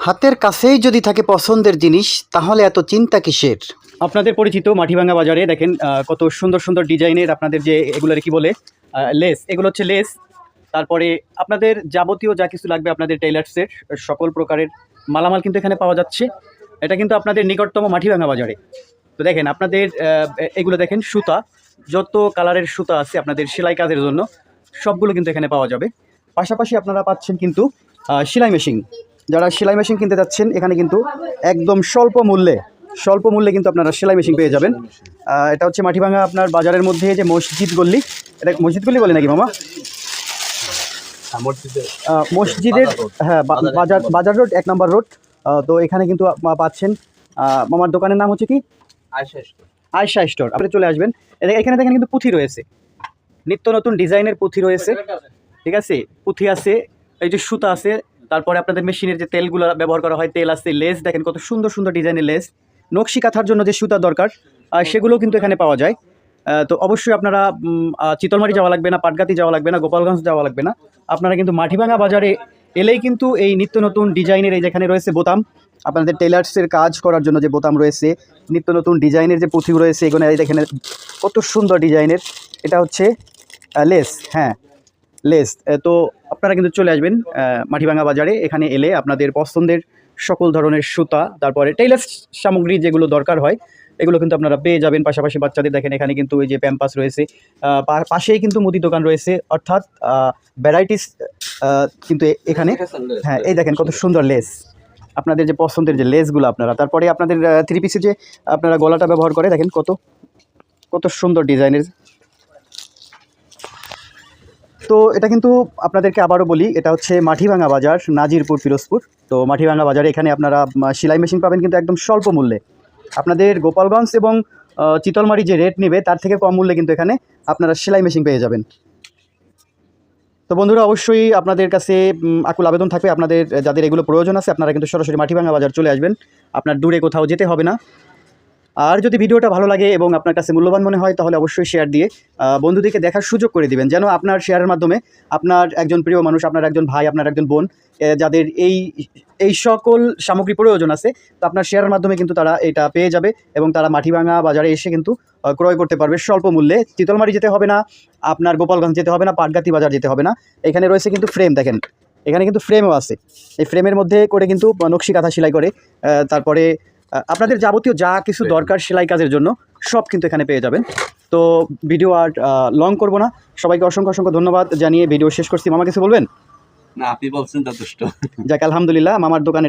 হাতের কাছেই যদি থাকে পছন্দের জিনিস তাহলে এত চিন্তা কিসের। আপনাদের পরিচিত মাটিভাঙ্গা বাজারে দেখেন কত সুন্দর সুন্দর ডিজাইনের আপনাদের যে এগুলোর কি বলে লেস, এগুলো হচ্ছে লেস। তারপরে আপনাদের যাবতীয় যা কিছু লাগবে আপনাদের টেইলার্সের সকল প্রকারের মালামাল কিন্তু এখানে পাওয়া যাচ্ছে। এটা কিন্তু আপনাদের নিকটতম মাটিভাঙ্গা বাজারে। তো দেখেন আপনাদের এগুলো দেখেন সুতা, যত কালারের সুতা আছে আপনাদের সেলাই কাজের জন্য সবগুলো কিন্তু এখানে পাওয়া যাবে। পাশাপাশি আপনারা পাচ্ছেন কিন্তু সেলাই মেশিন। যারা সেলাই মেশিন কিনতে যাচ্ছেন এখানে কিন্তু একদম স্বল্প মূল্যে কিন্তু আপনারা সেলাই মেশিন পেয়ে যাবেন। এটা হচ্ছে মাটিভাঙ্গা আপনার বাজারের মধ্যে যে মসজিদ গল্লি, এটা মসজিদ গল্লি বলে নাকি মামা? মসজিদের হ্যাঁ বাজার রোড 1 নম্বর রোড। তো এখানে কিন্তু পাচ্ছেন মামার দোকানের নাম হচ্ছে কি আয়শা স্টোর। আপনি চলে আসবেন, এখানে দেখেন কিন্তু পুঁথি রয়েছে, নিত্য নতুন ডিজাইনের পুঁথি রয়েছে, ঠিক আছে? পুঁথি আছে, এই যে সুতা আছে, তারপরে আপনাদের মেশিনের যে তেলগুলো ব্যবহার করা হয় তেল আছে, লেস দেখেন কত সুন্দর সুন্দর ডিজাইনের লেস, নকশি কাঁথার জন্য যে সুতা দরকার সেগুলো কিন্তু এখানে পাওয়া যায়। তো অবশ্যই আপনারা চিতলমারি যাওয়া লাগবে না, পাটগাতি যাওয়া লাগবে না, গোপালগঞ্জ যাওয়া লাগবে না, আপনারা কিন্তু মাটিভাঙ্গা বাজারে এলেই কিন্তু এই নিত্য নতুন ডিজাইনের এই যেখানে রয়েছে বোতাম, আপনাদের টেলার্সের কাজ করার জন্য যে বোতাম রয়েছে, নিত্য নতুন ডিজাইনের যে পুঁথি রয়েছে, এখানে দেখেন কত সুন্দর ডিজাইনের। এটা হচ্ছে লেস, হ্যাঁ লেস। তো আপনারা কিন্তু চলে আসবেন মাটিভাঙ্গা বাজারে। এখানে এলে আপনাদের পছন্দের সকল ধরনের সুতা, তারপরে টেইলার্স সামগ্রী যেগুলো দরকার হয় এগুলো কিন্তু আপনারা পেয়ে যাবেন। পাশাপাশি বাচ্চাদের দেখেন এখানে কিন্তু এই যে প্যাম্পাস রয়েছে, পাশেই কিন্তু মুদি দোকান রয়েছে, অর্থাৎ ভ্যারাইটিস কিন্তু এখানে। হ্যাঁ এই দেখেন কত সুন্দর লেস, আপনাদের যে পছন্দের যে লেসগুলো আপনারা, তারপরে আপনাদের 3 পিসে যে আপনারা গলাটা ব্যবহার করে দেখেন কত কত সুন্দর ডিজাইনের। তো এটা কিন্তু আপনাদেরকে আবারও বলি, এটা হচ্ছে মাটিভাঙ্গা বাজার, নাজিরপুর, পিরোজপুর। তো মাটিভাঙ্গা বাজারে এখানে আপনারা সেলাই মেশিন পাবেন কিন্তু একদম স্বল্প মূল্যে। আপনাদের গোপালগঞ্জ এবং চিতলমারি যে রেট নেবে তার থেকে কম মূল্যে কিন্তু এখানে আপনারা সেলাই মেশিন পেয়ে যাবেন। তো বন্ধুরা অবশ্যই আপনাদের কাছে আকুল আবেদন থাকবে, আপনাদের যাদের এগুলো প্রয়োজন আছে আপনারা কিন্তু সরাসরি মাটিভাঙ্গা বাজার চলে আসবেন, আপনার দূরে কোথাও যেতে হবে না। আর যদি ভিডিওটা ভালো লাগে এবং আপনার কাছে মূল্যবান মনে হয় তাহলে অবশ্যই শেয়ার দিয়ে বন্ধুদেরকে দেখার সুযোগ করে দিবেন, যেন আপনার শেয়ারের মাধ্যমে আপনার একজন প্রিয় মানুষ, আপনার একজন ভাই, আপনার একজন বোন, যাদের এই সকল সামগ্রী প্রয়োজন আছে, তো আপনার শেয়ারের মাধ্যমে কিন্তু তারা এটা পেয়ে যাবে এবং তারা মাটিভাঙ্গা বাজারে এসে কিন্তু ক্রয় করতে পারবে স্বল্প মূল্যে। চিতলমারি যেতে হবে না, আপনার গোপালগঞ্জ যেতে হবে না, পাটগাতি বাজার যেতে হবে না। এখানে রয়েছে কিন্তু ফ্রেম, দেখেন এখানে কিন্তু ফ্রেমও আছে, এই ফ্রেমের মধ্যে করে কিন্তু নকশি কাঁথা সেলাই করে, তারপরে আপনাদের যাবতীয় যা কিছু দরকার সেলাই কাজের জন্য সব কিন্তু এখানে পেয়ে যাবেন। তো ভিডিও আর লং করব না, সবাইকে অসংখ্য অসংখ্য ধন্যবাদ জানিয়ে ভিডিও শেষ করছি। মামা কিছু বলবেন? না, আপনি বলছেন যথেষ্ট। যাক আলহামদুলিল্লাহ, মামার দোকানে